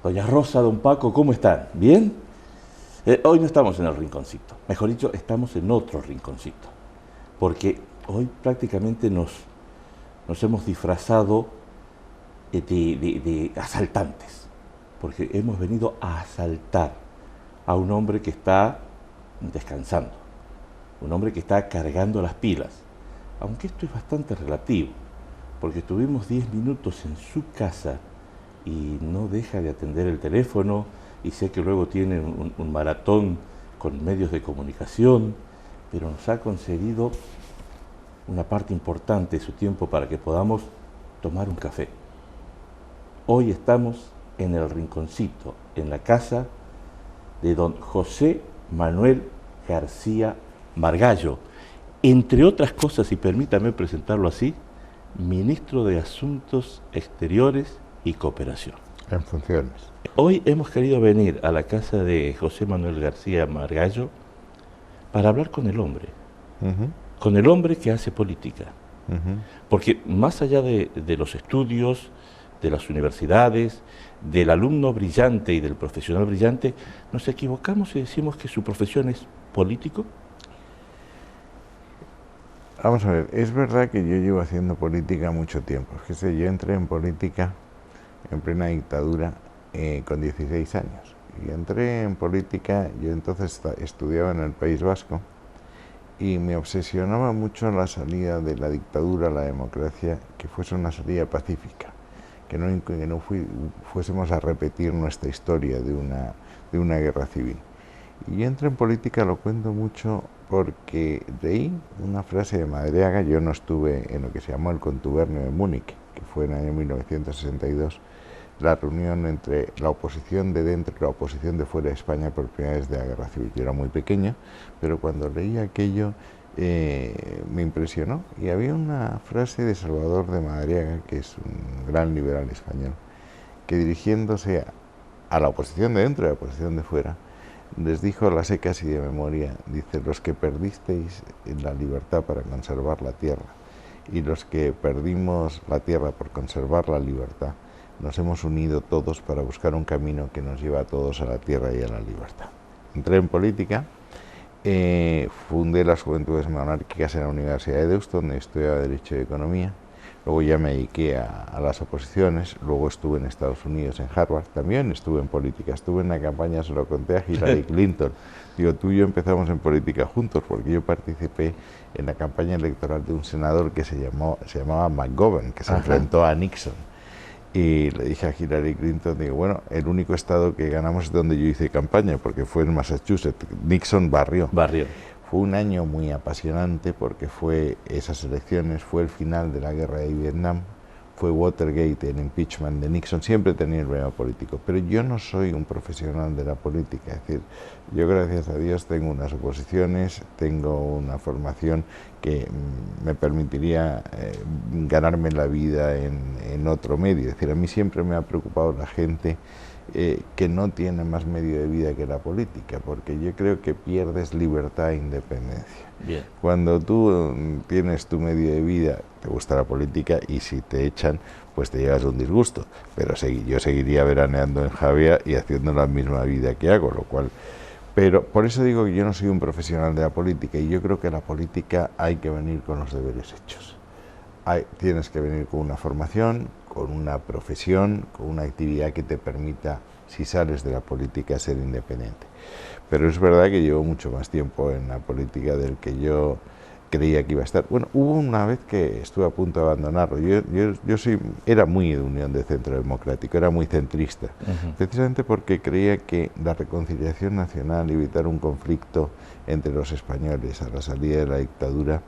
Doña Rosa, don Paco, ¿cómo están? ¿Bien? Hoy no estamos en el rinconcito. Mejor dicho, estamos en otro rinconcito. Porque hoy prácticamente nos hemos disfrazado de asaltantes. Porque hemos venido a asaltar a un hombre que está descansando. Un hombre que está cargando las pilas. Aunque esto es bastante relativo. Porque estuvimos 10 minutos en su casa y no deja de atender el teléfono, y sé que luego tiene un maratón con medios de comunicación, pero nos ha concedido una parte importante de su tiempo para que podamos tomar un café. Hoy estamos en el rinconcito, en la casa de don José Manuel García Margallo, entre otras cosas, y permítame presentarlo así, ministro de Asuntos Exteriores y Cooperación. En funciones. Hoy hemos querido venir a la casa de José Manuel García Margallo para hablar con el hombre, con el hombre que hace política. Porque más allá de los estudios, de las universidades, del alumno brillante y del profesional brillante, nos equivocamos y decimos que su profesión es político. Vamos a ver, es verdad que yo llevo haciendo política mucho tiempo. Fíjese, yo entré en política en plena dictadura con 16 años. Y entré en política, yo entonces estudiaba en el País Vasco y me obsesionaba mucho la salida de la dictadura a la democracia, que fuese una salida pacífica, que no fuésemos a repetir nuestra historia de una guerra civil. Y yo entré en política, lo cuento mucho, porque leí una frase de Madariaga. Yo no estuve en lo que se llamó el contubernio de Múnich, que fue en el año 1962, la reunión entre la oposición de dentro y la oposición de fuera de España por primera vez de la guerra civil. Yo era muy pequeño, pero cuando leí aquello me impresionó. Y había una frase de Salvador de Madariaga, que es un gran liberal español, que dirigiéndose a la oposición de dentro y a la oposición de fuera, les dijo a las secas y de memoria, dice: los que perdisteis la libertad para conservar la tierra y los que perdimos la tierra por conservar la libertad, nos hemos unido todos para buscar un camino que nos lleva a todos a la tierra y a la libertad. Entré en política, fundé las Juventudes Monárquicas en la Universidad de Deusto, donde estudiaba Derecho y Economía. Luego ya me dediqué a las oposiciones. Luego estuve en Estados Unidos, en Harvard. También estuve en política. Estuve en la campaña, se lo conté a Hillary Clinton. Digo, tú y yo empezamos en política juntos, porque yo participé en la campaña electoral de un senador que se llamaba McGovern, que se enfrentó a Nixon. Y le dije a Hillary Clinton, digo, bueno, el único estado que ganamos es donde yo hice campaña, porque fue en Massachusetts. Nixon barrió. Fue un año muy apasionante, porque esas elecciones, fue el final de la guerra de Vietnam, fue Watergate, el impeachment de Nixon. Siempre tenía el problema político, pero yo no soy un profesional de la política. Es decir, yo, gracias a Dios, tengo unas oposiciones, tengo una formación que me permitiría ganarme la vida en otro medio. Es decir, a mí siempre me ha preocupado la gente que no tiene más medio de vida que la política, porque yo creo que pierdes libertad e independencia. Bien. Cuando tú tienes tu medio de vida, te gusta la política, y si te echan, pues te llevas un disgusto. Pero yo seguiría veraneando en Javia y haciendo la misma vida que hago, lo cual... Pero por eso digo que yo no soy un profesional de la política, y yo creo que a la política hay que venir con los deberes hechos. Tienes que venir con una formación, con una profesión, con una actividad que te permita, si sales de la política, ser independiente. Pero es verdad que llevo mucho más tiempo en la política del que yo creía que iba a estar. Bueno, hubo una vez que estuve a punto de abandonarlo. Era muy de Unión de Centro Democrático, era muy centrista, precisamente porque creía que la reconciliación nacional, evitar un conflicto entre los españoles a la salida de la dictadura,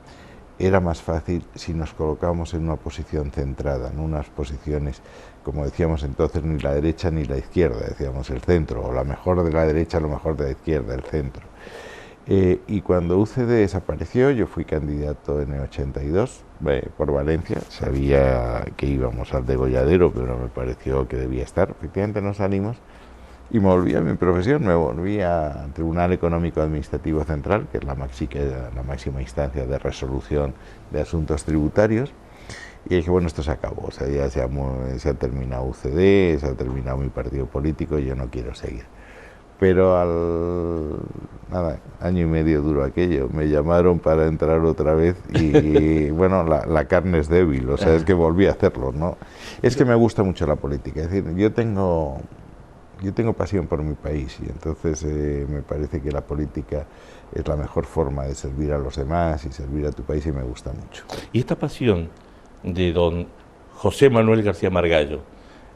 era más fácil si nos colocábamos en una posición centrada, en unas posiciones, como decíamos entonces, ni la derecha ni la izquierda, decíamos el centro, o la mejor de la derecha, lo mejor de la izquierda, el centro. Y cuando UCD desapareció, yo fui candidato en el 82 por Valencia. Sabía que íbamos al degolladero, pero me pareció que debía estar. Efectivamente no salimos, y me volví a mi profesión, me volví al Tribunal Económico Administrativo Central, que es la máxima instancia de resolución de asuntos tributarios, Y dije, bueno, esto se acabó, o sea, ya se ha terminado UCD, se ha terminado mi partido político, yo no quiero seguir. Pero nada, año y medio duró aquello, me llamaron para entrar otra vez y bueno, la carne es débil, o sea, es que volví a hacerlo, ¿no? Es que me gusta mucho la política, es decir, yo tengo pasión por mi país y entonces me parece que la política es la mejor forma de servir a los demás y servir a tu país y me gusta mucho. Y esta pasión de don José Manuel García Margallo,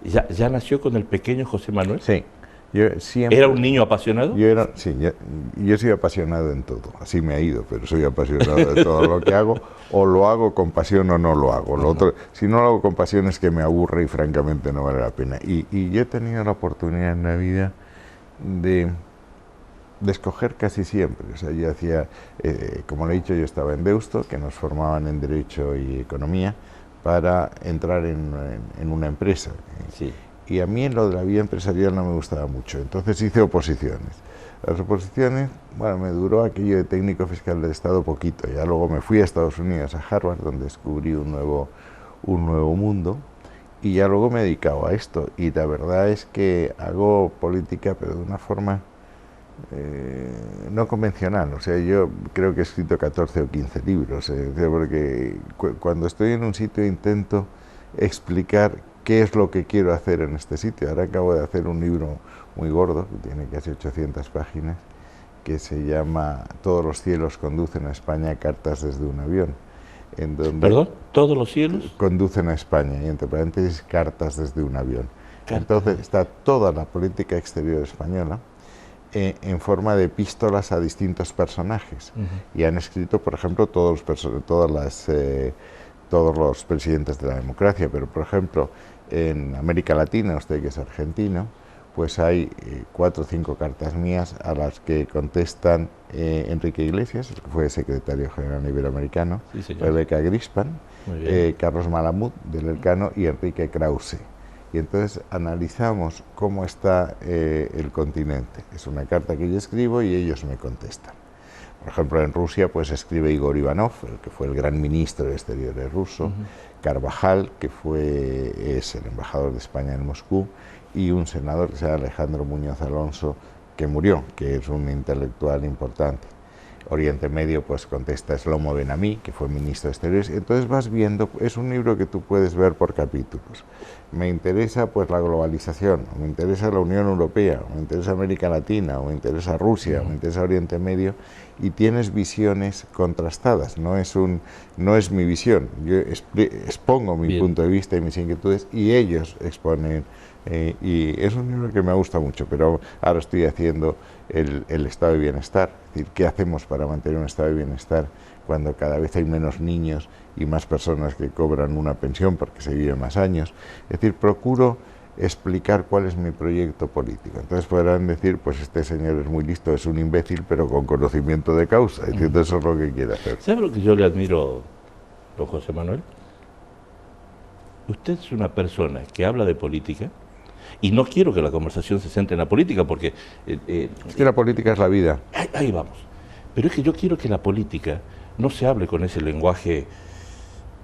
¿ya nació con el pequeño José Manuel? Sí. Yo siempre, ¿Era un niño apasionado? Yo soy apasionado en todo, así me ha ido, pero soy apasionado de todo lo que hago, o lo hago con pasión o no lo hago. Lo otro, si no lo hago con pasión es que me aburre y francamente no vale la pena. Y yo he tenido la oportunidad en la vida de escoger casi siempre. O sea, yo hacía, como le he dicho, yo estaba en Deusto, que nos formaban en Derecho y Economía, para entrar en una empresa. Sí. Y a mí lo de la vida empresarial no me gustaba mucho, entonces hice oposiciones. Las oposiciones, bueno, me duró aquello de técnico fiscal del Estado poquito, ya luego me fui a Estados Unidos, a Harvard, donde descubrí un nuevo mundo, y ya luego me he dedicado a esto, y la verdad es que hago política, pero de una forma no convencional. O sea, yo creo que he escrito 14 o 15 libros, porque cuando estoy en un sitio intento explicar qué es lo que quiero hacer en este sitio. Ahora acabo de hacer un libro muy gordo, que tiene casi 800 páginas, que se llama Todos los cielos conducen a España, cartas desde un avión. En donde ¿Perdón? ¿Todos los cielos? Conducen a España, y entre paréntesis, cartas desde un avión. Entonces está toda la política exterior española en forma de epístolas a distintos personajes. Y han escrito, por ejemplo, todos los presidentes de la democracia, pero por ejemplo en América Latina, usted que es argentino, pues hay 4 o 5 cartas mías a las que contestan Enrique Iglesias, que fue secretario general iberoamericano, sí, Rebeca Grispan, Carlos Malamud del Elcano y Enrique Krause. Y entonces analizamos cómo está el continente. Es una carta que yo escribo y ellos me contestan. Por ejemplo, en Rusia pues escribe Igor Ivanov, el que fue el gran ministro de Exteriores ruso, Carvajal, que es el embajador de España en Moscú, y un senador que se llama Alejandro Muñoz Alonso, que murió, que es un intelectual importante. Oriente Medio pues contesta Shlomo Ben-Ami, que fue ministro de Exteriores. Entonces vas viendo, es un libro que tú puedes ver por capítulos. Me interesa pues la globalización, o me interesa la Unión Europea, o me interesa América Latina, o me interesa Rusia, o me interesa Oriente Medio, y tienes visiones contrastadas, no es mi visión, yo expongo mi punto de vista y mis inquietudes, y ellos exponen, y es un libro que me gusta mucho, pero ahora estoy haciendo el estado de bienestar, es decir, ¿qué hacemos para mantener un estado de bienestar cuando cada vez hay menos niños y más personas que cobran una pensión porque se vive más años? Es decir, procuro explicar cuál es mi proyecto político. Entonces podrán decir, pues este señor es muy listo, es un imbécil, pero con conocimiento de causa. Es decir, eso es lo que quiere hacer. ¿Sabe lo que yo le admiro, don José Manuel? Usted es una persona que habla de política, y no quiero que la conversación se centre en la política, porque... es que la política es la vida. Ahí vamos. Pero es que yo quiero que la política no se hable con ese lenguaje,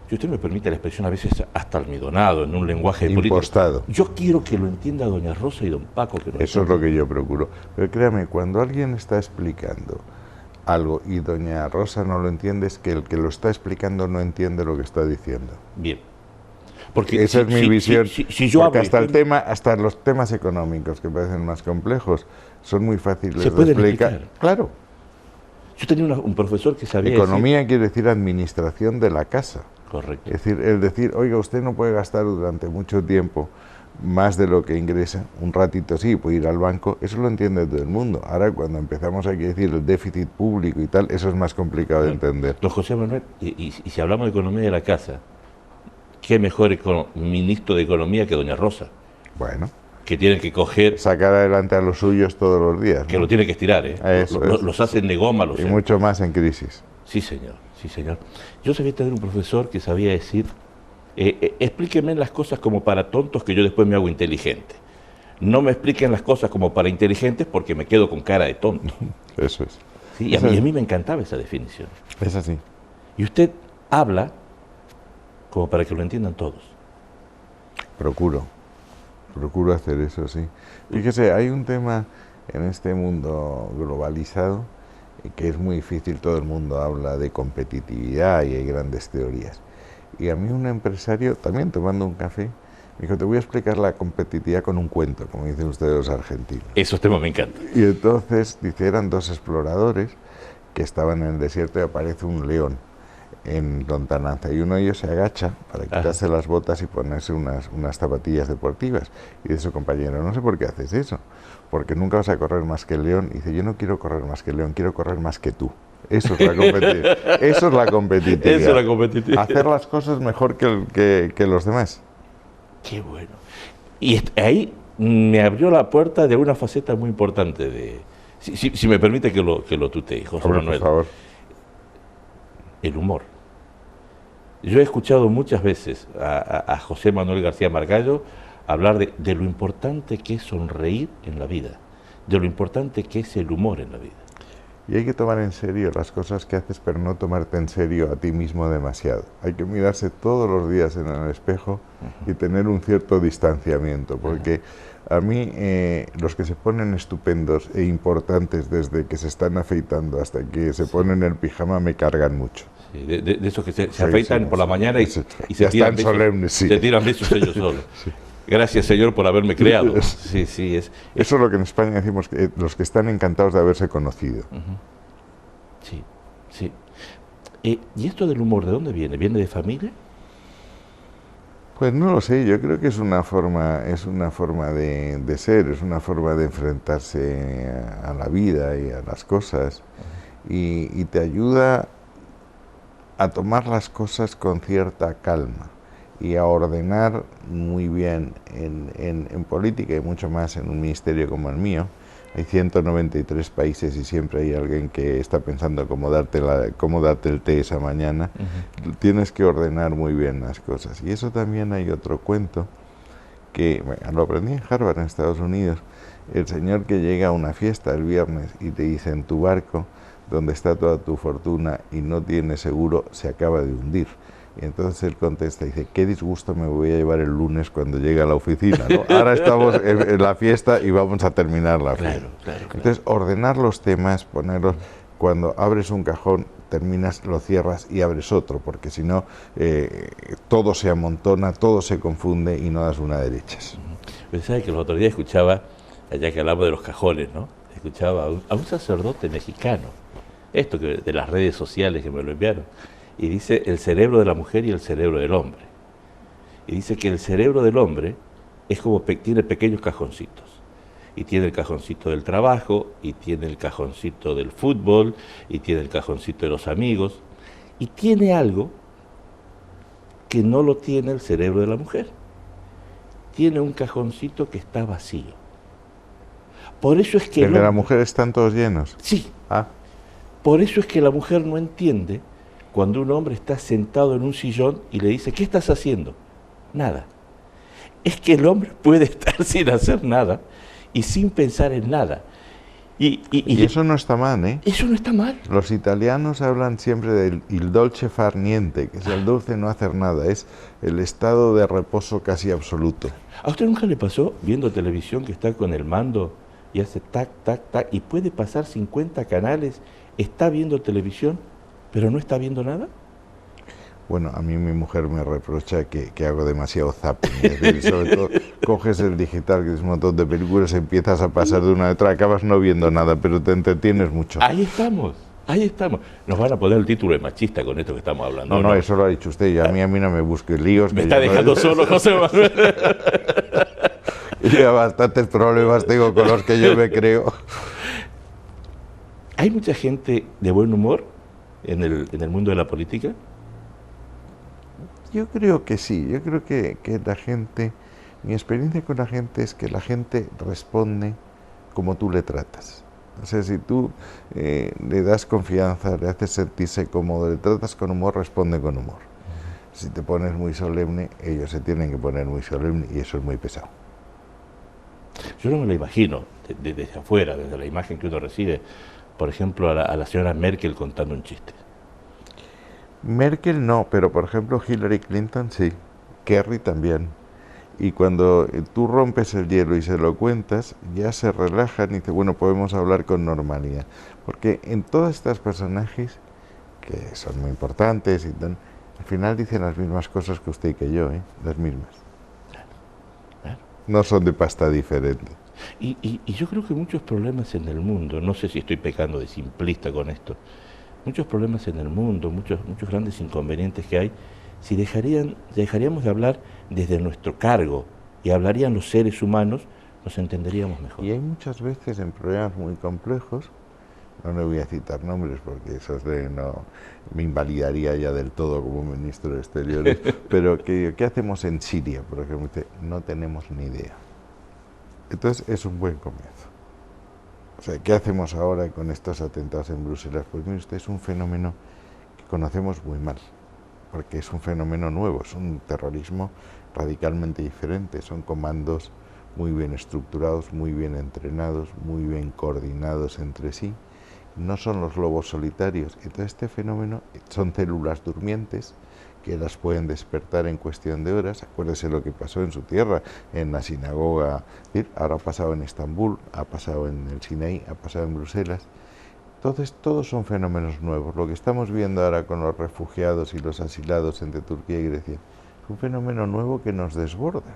si usted me permite la expresión, a veces hasta almidonado, en un lenguaje impostado. Político. Yo quiero que lo entienda doña Rosa y don Paco. Eso es lo que yo procuro. Pero créame, cuando alguien está explicando algo y doña Rosa no lo entiende, es que el que lo está explicando no entiende lo que está diciendo. Bien. Porque esa es mi visión. Si yo porque hasta los temas económicos, que parecen más complejos, son muy fáciles de explicar. Claro. Yo tenía un profesor que sabía Economía quiere decir administración de la casa. Correcto. Es decir, el decir, oiga, usted no puede gastar durante mucho tiempo más de lo que ingresa, un ratito sí, puede ir al banco, eso lo entiende todo el mundo. Ahora, cuando empezamos aquí a decir el déficit público y tal, eso es más complicado de entender. Don José Manuel, y si hablamos de economía de la casa, ¿qué mejor ministro de Economía que doña Rosa? Bueno. Que tiene que coger... Sacar adelante a los suyos todos los días. Que lo tiene que estirar, ¿eh? Los hacen de goma. Y mucho más en crisis. Sí, señor. Sí, señor. Yo sabía tener un profesor que sabía decir, explíquenme las cosas como para tontos que yo después me hago inteligente. No me expliquen las cosas como para inteligentes porque me quedo con cara de tonto. Eso es. Sí, y a mí me encantaba esa definición. Es así. Y usted habla como para que lo entiendan todos. Procuro hacer eso, sí. Fíjese, hay un tema en este mundo globalizado que es muy difícil. Todo el mundo habla de competitividad y hay grandes teorías. Y a mí un empresario, también tomando un café, me dijo, te voy a explicar la competitividad con un cuento, como dicen ustedes los argentinos. Esos temas me encantan. Y entonces, dice, eran dos exploradores que estaban en el desierto y aparece un león en lontananza y uno de ellos se agacha para quitarse las botas y ponerse unas zapatillas deportivas y dice su compañero, no sé por qué haces eso, porque nunca vas a correr más que el león. Y dice, yo no quiero correr más que el león, quiero correr más que tú. Eso es la competitividad. Eso es la competitividad. Eso es la competitividad. Hacer las cosas mejor que los demás. Qué bueno. Y ahí me abrió la puerta de una faceta muy importante de, si me permite que lo tutee, José Manuel. Por favor. El humor. Yo he escuchado muchas veces a José Manuel García Margallo hablar de lo importante que es sonreír en la vida, de lo importante que es el humor en la vida. Y hay que tomar en serio las cosas que haces, pero no tomarte en serio a ti mismo demasiado. Hay que mirarse todos los días en el espejo y tener un cierto distanciamiento, porque a mí los que se ponen estupendos e importantes desde que se están afeitando hasta que se ponen el pijama me cargan mucho. Sí, de esos que se afeitan por la mañana y se tiran besos, solemnes, sí. Se tiran besos ellos solos. Sí. Gracias, Señor, por haberme creado. Sí, sí, eso es lo que en España decimos, que los que están encantados de haberse conocido. Sí, sí. ¿Y esto del humor de dónde viene? ¿Viene de familia? Pues no lo sé, yo creo que es una forma de ser, es una forma de enfrentarse a la vida y a las cosas, y te ayuda a tomar las cosas con cierta calma y a ordenar muy bien en política y mucho más en un ministerio como el mío. Hay 193 países y siempre hay alguien que está pensando cómo darte el té esa mañana. Tienes que ordenar muy bien las cosas. Y eso también hay otro cuento que lo aprendí en Harvard, en Estados Unidos. El señor que llega a una fiesta el viernes y te dice, en tu barco, donde está toda tu fortuna y no tienes seguro, se acaba de hundir. Y entonces él contesta y dice, qué disgusto me voy a llevar el lunes cuando llegue a la oficina, ¿no? Ahora estamos en la fiesta y vamos a terminar la fiesta. Claro. Entonces, ordenar los temas, ponerlos, cuando abres un cajón, terminas, lo cierras y abres otro, porque si no, todo se amontona, todo se confunde y no das una derechas. Pues sabe que el otro día escuchaba, allá que hablamos de los cajones, ¿no? Escuchaba a un sacerdote mexicano, esto que de las redes sociales que me lo enviaron, y dice el cerebro de la mujer y el cerebro del hombre. Y dice que el cerebro del hombre es como tiene pequeños cajoncitos. Y tiene el cajoncito del trabajo, y tiene el cajoncito del fútbol, y tiene el cajoncito de los amigos. Y tiene algo que no lo tiene el cerebro de la mujer. Tiene un cajoncito que está vacío. Por eso es que... ¿El de la mujer están todos llenos? Sí. Por eso es que la mujer no entiende cuando un hombre está sentado en un sillón y le dice, ¿qué estás haciendo? Nada. Es que el hombre puede estar sin hacer nada y sin pensar en nada. Y eso no está mal, ¿eh? Eso no está mal. Los italianos hablan siempre del il dolce far niente, que es el dulce no hacer nada, es el estado de reposo casi absoluto. ¿A usted nunca le pasó viendo televisión que está con el mando y hace tac, tac, tac, y puede pasar 50 canales, está viendo televisión, pero no está viendo nada? Bueno, a mí mi mujer me reprocha que hago demasiado zapping. Es decir, sobre todo, coges el digital, que es un montón de películas, empiezas a pasar de una a otra, acabas no viendo nada, pero te entretienes mucho. Ahí estamos. Nos van a poner el título de machista con esto que estamos hablando. No, eso lo ha dicho usted, y a mí no me busque líos. Me está dejando solo, José Manuel. Ya bastantes problemas tengo con los que yo me creo. ¿Hay mucha gente de buen humor en el mundo de la política? Yo creo que sí, yo creo que la gente, mi experiencia con la gente es que la gente responde como tú le tratas. O sea, si tú le das confianza, le haces sentirse cómodo, le tratas con humor, responde con humor. Si te pones muy solemne, ellos se tienen que poner muy solemne y eso es muy pesado. Yo no me lo imagino desde afuera, desde la imagen que uno recibe, por ejemplo, a la señora Merkel contando un chiste. Merkel no, pero por ejemplo Hillary Clinton sí, Kerry también. Y cuando tú rompes el hielo y se lo cuentas, ya se relajan y dicen, bueno, podemos hablar con normalidad. Porque en todos estos personajes, que son muy importantes, y al final dicen las mismas cosas que usted y que yo, ¿eh? Las mismas. Claro, claro. No son de pasta diferente. Y yo creo que muchos problemas en el mundo, no sé si estoy pecando de simplista con esto, muchos problemas en el mundo, muchos grandes inconvenientes que hay, si dejaríamos de hablar desde nuestro cargo y hablarían los seres humanos, nos entenderíamos mejor. Y hay muchas veces en problemas muy complejos, no le voy a citar nombres porque eso no me invalidaría ya del todo como ministro de Exteriores, pero ¿qué hacemos en Siria? Por ejemplo, no tenemos ni idea. Entonces es un buen comienzo. O sea, ¿qué hacemos ahora con estos atentados en Bruselas? Pues mire usted, es un fenómeno que conocemos muy mal, porque es un fenómeno nuevo, es un terrorismo radicalmente diferente, son comandos muy bien estructurados, muy bien entrenados, muy bien coordinados entre sí, no son los lobos solitarios. Entonces este fenómeno son células durmientes que las pueden despertar en cuestión de horas. Acuérdese lo que pasó en su tierra, en la sinagoga, ahora ha pasado en Estambul, ha pasado en el Sinaí, ha pasado en Bruselas. Entonces, todos son fenómenos nuevos. Lo que estamos viendo ahora con los refugiados y los asilados entre Turquía y Grecia es un fenómeno nuevo que nos desborda.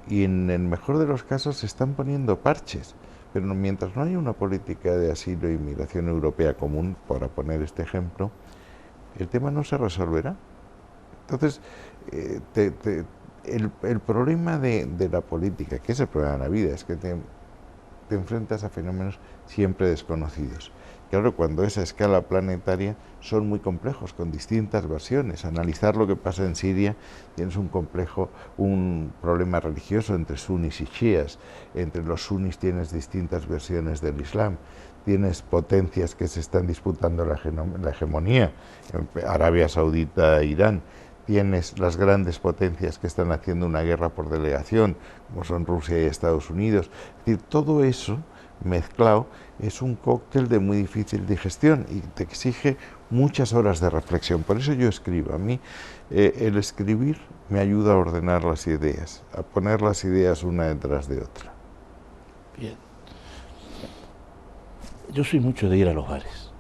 Y en el mejor de los casos se están poniendo parches. Pero mientras no haya una política de asilo e inmigración europea común, para poner este ejemplo, el tema no se resolverá. Entonces, el problema de la política, que es el problema de la vida, es que te enfrentas a fenómenos siempre desconocidos. Claro, cuando es a escala planetaria son muy complejos, con distintas versiones. Analizar lo que pasa en Siria, tienes un problema religioso entre sunis y chiíes. Entre los sunis tienes distintas versiones del Islam. Tienes potencias que se están disputando la hegemonía, Arabia Saudita e Irán. Tienes las grandes potencias que están haciendo una guerra por delegación, como son Rusia y Estados Unidos. Es decir, todo eso mezclado es un cóctel de muy difícil digestión y te exige muchas horas de reflexión. Por eso yo escribo. A mí el escribir me ayuda a ordenar las ideas, a poner las ideas una detrás de otra. Bien. Yo soy mucho de ir a los bares.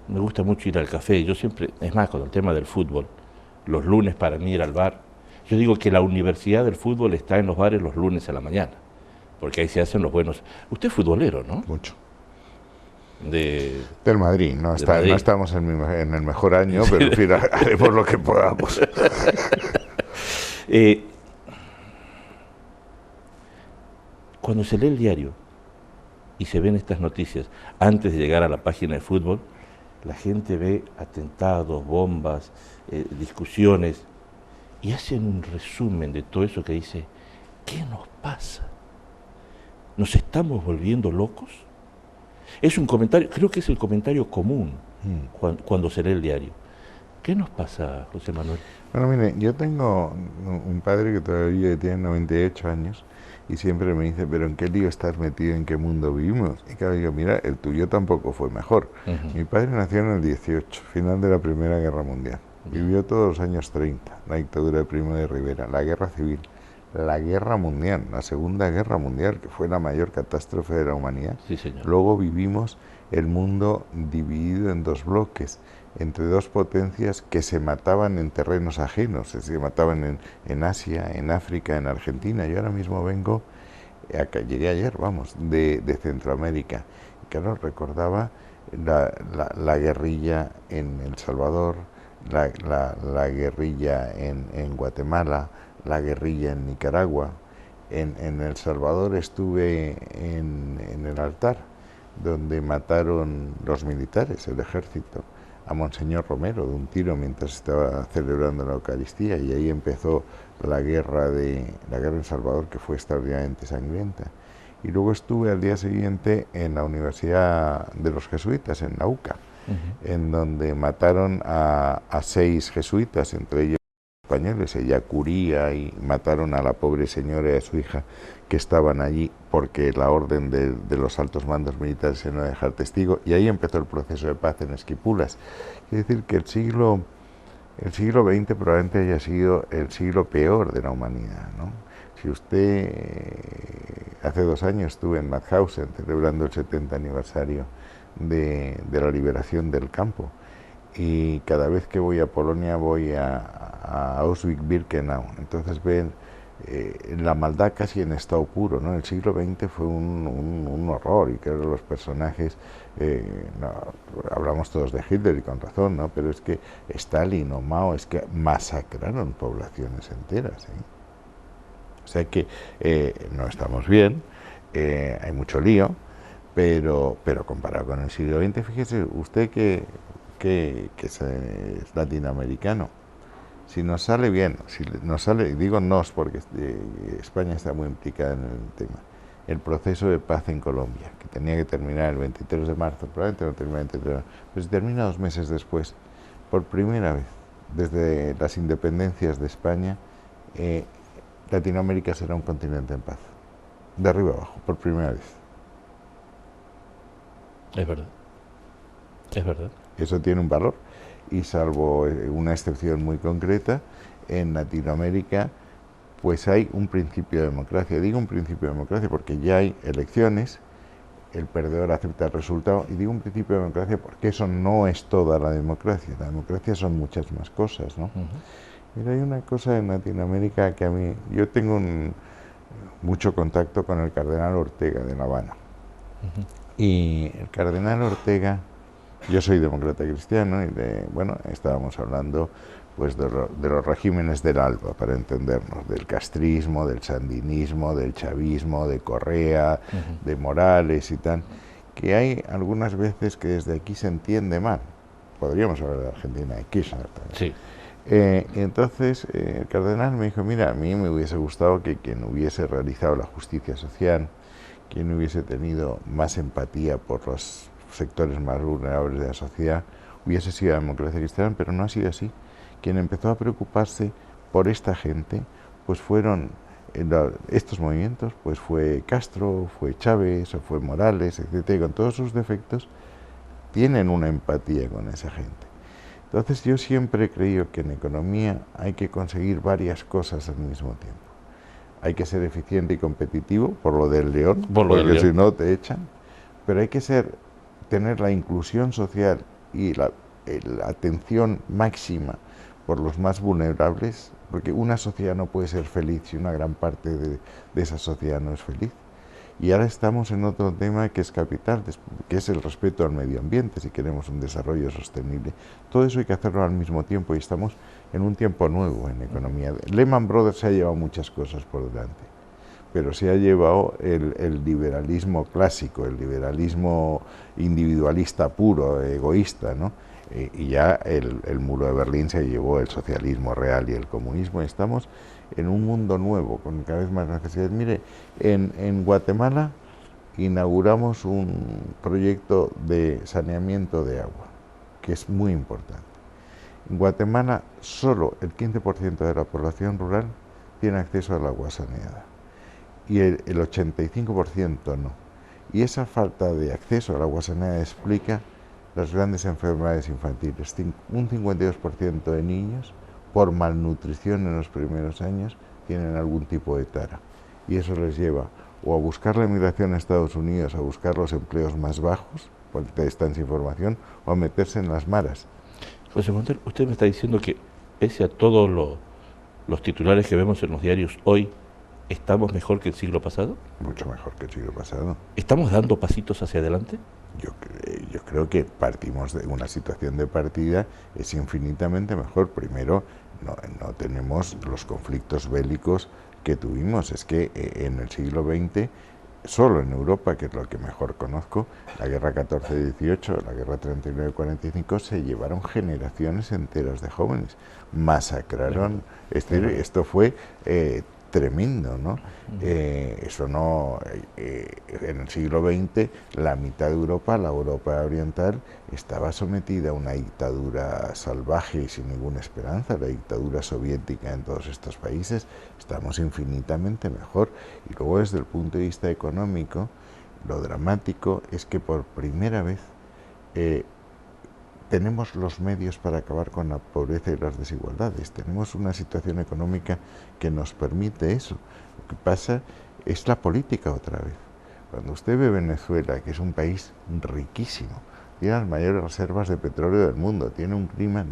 Me gusta mucho ir al café. Yo siempre, es más, con el tema del fútbol, los lunes para mí ir al bar. Yo digo que la universidad del fútbol está en los bares los lunes a la mañana, porque ahí se hacen los buenos. Usted es futbolero, ¿no? Mucho. Del Madrid, no Madrid. estamos en el mejor año, pero en fin, haremos lo que podamos. Cuando se lee el diario y se ven estas noticias antes de llegar a la página de fútbol, la gente ve atentados, bombas, discusiones, y hacen un resumen de todo eso que dice, ¿qué nos pasa? ¿Nos estamos volviendo locos? Es un comentario, creo que es el comentario común cuando se lee el diario. ¿Qué nos pasa, José Manuel? Bueno, mire, yo tengo un padre que todavía tiene 98 años y siempre me dice, pero ¿en qué lío estás metido? ¿En qué mundo vivimos? Y claro, digo, mira, el tuyo tampoco fue mejor. Mi padre nació en el 18, final de la Primera Guerra Mundial. Vivió todos los años 30, la dictadura de Primo de Rivera, la Guerra Civil, la Guerra Mundial, la Segunda Guerra Mundial, que fue la mayor catástrofe de la humanidad. Sí, señor. Luego vivimos el mundo dividido en dos bloques, entre dos potencias que se mataban en terrenos ajenos, se mataban en Asia, en África, en Argentina. Yo ahora mismo vengo, llegué ayer, vamos, de Centroamérica. Y claro, recordaba la guerrilla en El Salvador, la guerrilla en Guatemala, la guerrilla en Nicaragua. En El Salvador estuve en el altar, donde mataron los militares, el ejército, a Monseñor Romero de un tiro mientras estaba celebrando la Eucaristía, y ahí empezó la guerra en Salvador, que fue extraordinariamente sangrienta. Y luego estuve al día siguiente en la Universidad de los Jesuitas, en la UCA, en donde mataron a 6 jesuitas, entre ellos españoles, ella Curía, y mataron a la pobre señora y a su hija que estaban allí porque la orden de los altos mandos militares era no dejar testigo, y ahí empezó el proceso de paz en Esquipulas. Quiere decir que el siglo XX probablemente haya sido el siglo peor de la humanidad, ¿no? Si usted, hace 2 años estuve en Mauthausen celebrando el 70 aniversario de la liberación del campo, y cada vez que voy a Polonia voy a Auschwitz-Birkenau, entonces ven la maldad casi en estado puro, ¿no? El siglo XX fue un horror, y creo que los personajes, no, hablamos todos de Hitler y con razón, ¿no? Pero es que Stalin o Mao es que masacraron poblaciones enteras, ¿eh? O sea que no estamos bien, hay mucho lío, pero comparado con el siglo XX, fíjese usted que es latinoamericano. Si nos sale bien, si nos sale, digo nos porque España está muy implicada en el tema, el proceso de paz en Colombia, que tenía que terminar el 23 de marzo, probablemente no termina el 23 de marzo, pero si termina 2 meses después, por primera vez, desde las independencias de España, Latinoamérica será un continente en paz, de arriba abajo, por primera vez. Es verdad, es verdad. Eso tiene un valor, y salvo una excepción muy concreta, en Latinoamérica pues hay un principio de democracia. Digo un principio de democracia porque ya hay elecciones, el perdedor acepta el resultado, y digo un principio de democracia porque eso no es toda la democracia son muchas más cosas, ¿no? Mira, hay una cosa en Latinoamérica que a mí, yo tengo mucho contacto con el cardenal Ortega de La Habana, y el cardenal Ortega, yo soy demócrata cristiano, y bueno, estábamos hablando pues de los regímenes del ALBA, para entendernos, del castrismo, del sandinismo, del chavismo, de Correa, de Morales y tal, que hay algunas veces que desde aquí se entiende mal. Podríamos hablar de Argentina, de Kirchner también. Sí. Entonces el cardenal me dijo, mira, a mí me hubiese gustado que quien hubiese realizado la justicia social, quien hubiese tenido más empatía por los sectores más vulnerables de la sociedad, hubiese sido la democracia cristiana, pero no ha sido así. Quien empezó a preocuparse por esta gente pues fueron estos movimientos, pues fue Castro, fue Chávez, o fue Morales, etcétera, y con todos sus defectos tienen una empatía con esa gente. Entonces yo siempre he creído que en economía hay que conseguir varias cosas al mismo tiempo. Hay que ser eficiente y competitivo, por lo del león, porque si no te echan, pero hay que tener la inclusión social y la atención máxima por los más vulnerables, porque una sociedad no puede ser feliz si una gran parte de esa sociedad no es feliz. Y ahora estamos en otro tema que es capital, que es el respeto al medio ambiente, si queremos un desarrollo sostenible. Todo eso hay que hacerlo al mismo tiempo, y estamos en un tiempo nuevo en economía. Lehman Brothers se ha llevado muchas cosas por delante, pero se ha llevado el liberalismo clásico, el liberalismo individualista puro, egoísta, ¿no? Y ya el muro de Berlín se llevó el socialismo real y el comunismo. Estamos en un mundo nuevo, con cada vez más necesidades. Mire, en Guatemala inauguramos un proyecto de saneamiento de agua, que es muy importante. En Guatemala solo el 15% de la población rural tiene acceso al agua saneada, y el 85% no. Y esa falta de acceso al agua saneada explica las grandes enfermedades infantiles. Un 52% de niños, por malnutrición en los primeros años, tienen algún tipo de tara. Y eso les lleva o a buscar la emigración a Estados Unidos, a buscar los empleos más bajos, porque están sin formación, o a meterse en las maras. José Manuel, usted me está diciendo que, pese a todos los titulares que vemos en los diarios hoy, ¿estamos mejor que el siglo pasado? Mucho mejor que el siglo pasado. ¿Estamos dando pasitos hacia adelante? Yo creo que partimos de una situación de partida, es infinitamente mejor. Primero, no tenemos los conflictos bélicos que tuvimos. Es que en el siglo XX, solo en Europa, que es lo que mejor conozco, la guerra 14-18, la guerra 39-45, se llevaron generaciones enteras de jóvenes, masacraron. Esto fue tremendo, ¿no? Eso no, en el siglo XX la mitad de Europa, la Europa oriental, estaba sometida a una dictadura salvaje y sin ninguna esperanza, la dictadura soviética en todos estos países. Estamos infinitamente mejor. Y luego desde el punto de vista económico, lo dramático es que por primera vez tenemos los medios para acabar con la pobreza y las desigualdades. Tenemos una situación económica que nos permite eso. Lo que pasa es la política otra vez. Cuando usted ve Venezuela, que es un país riquísimo, tiene las mayores reservas de petróleo del mundo, tiene un clima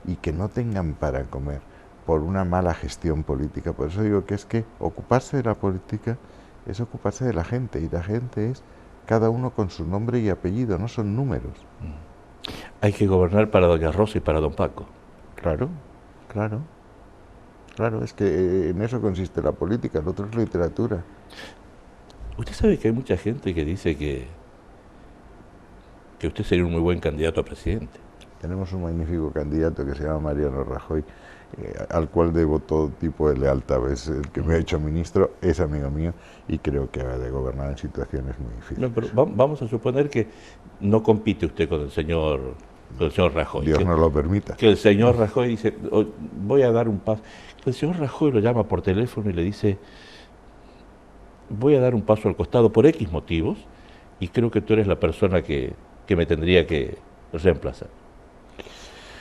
y que no tengan para comer por una mala gestión política. Por eso digo que es que ocuparse de la política es ocuparse de la gente, y la gente es cada uno con su nombre y apellido, no son números. Hay que gobernar para doña Rosa y para don Paco. Claro, claro. Claro, es que en eso consiste la política, lo otro es literatura. Usted sabe que hay mucha gente que dice que usted sería un muy buen candidato a presidente. Tenemos un magnífico candidato que se llama Mariano Rajoy, al cual debo todo tipo de lealtad. Es el que me ha hecho ministro, es amigo mío y creo que ha de gobernar en situaciones muy difíciles. No, pero vamos a suponer que no compite usted con el señor Rajoy. Dios no lo permita. Que el señor Rajoy dice, voy a dar un paso. El señor Rajoy lo llama por teléfono y le dice, voy a dar un paso al costado por X motivos y creo que tú eres la persona que me tendría que reemplazar.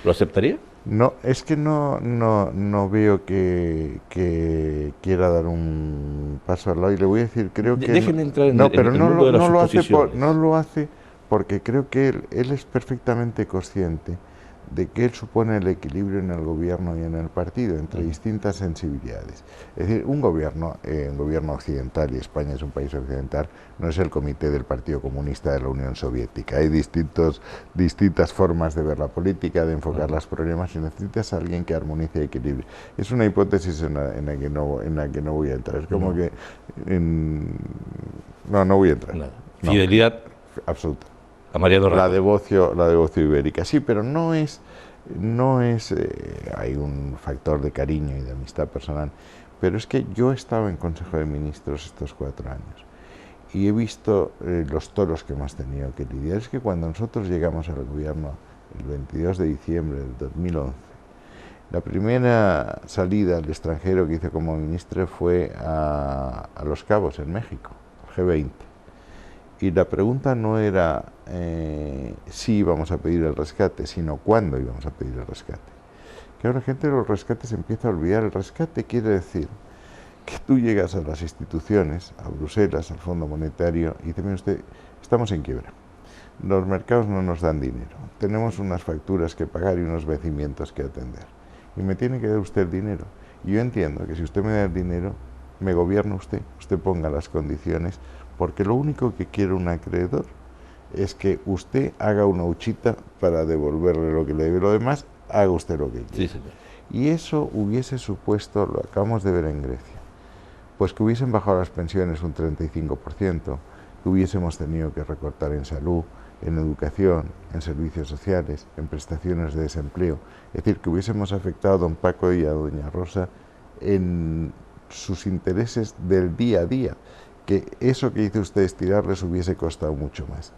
¿Lo aceptaría? No, es que no veo que quiera dar un paso al lado, y le voy a decir, creo que déjenme entrar en pero el mundo de las suposiciones. no lo hace porque creo que él es perfectamente consciente de que él supone el equilibrio en el gobierno y en el partido entre distintas sensibilidades. Es decir, un gobierno occidental, y España es un país occidental, no es el comité del Partido Comunista de la Unión Soviética. Hay distintas formas de ver la política, de enfocar los problemas, y necesitas a alguien que armonice y equilibre. Es una hipótesis en la que no voy a entrar. Es como que no voy a entrar. Nada. Fidelidad absoluta a Mariano Rajoy. La devoción ibérica, sí, pero no es hay un factor de cariño y de amistad personal, pero es que yo he estado en Consejo de Ministros estos 4 años y he visto los toros que hemos tenido que lidiar. Es que cuando nosotros llegamos al gobierno el 22 de diciembre del 2011, la primera salida al extranjero que hice como ministro fue a Los Cabos, en México, al G20. Y la pregunta no era si íbamos a pedir el rescate, sino cuándo íbamos a pedir el rescate. Que ahora la gente de los rescates empieza a olvidar. El rescate quiere decir que tú llegas a las instituciones, a Bruselas, al Fondo Monetario, y dice, mire usted, estamos en quiebra. Los mercados no nos dan dinero. Tenemos unas facturas que pagar y unos vencimientos que atender. Y me tiene que dar usted el dinero. Y yo entiendo que si usted me da el dinero, me gobierna usted ponga las condiciones, porque lo único que quiere un acreedor es que usted haga una huchita para devolverle lo que le debe. Lo demás, haga usted lo que quiera. Sí, señor. Y eso hubiese supuesto, lo acabamos de ver en Grecia, pues que hubiesen bajado las pensiones un 35%, que hubiésemos tenido que recortar en salud, en educación, en servicios sociales, en prestaciones de desempleo. Es decir, que hubiésemos afectado a don Paco y a doña Rosa en sus intereses del día a día, que eso que dice usted estirar les hubiese costado mucho más.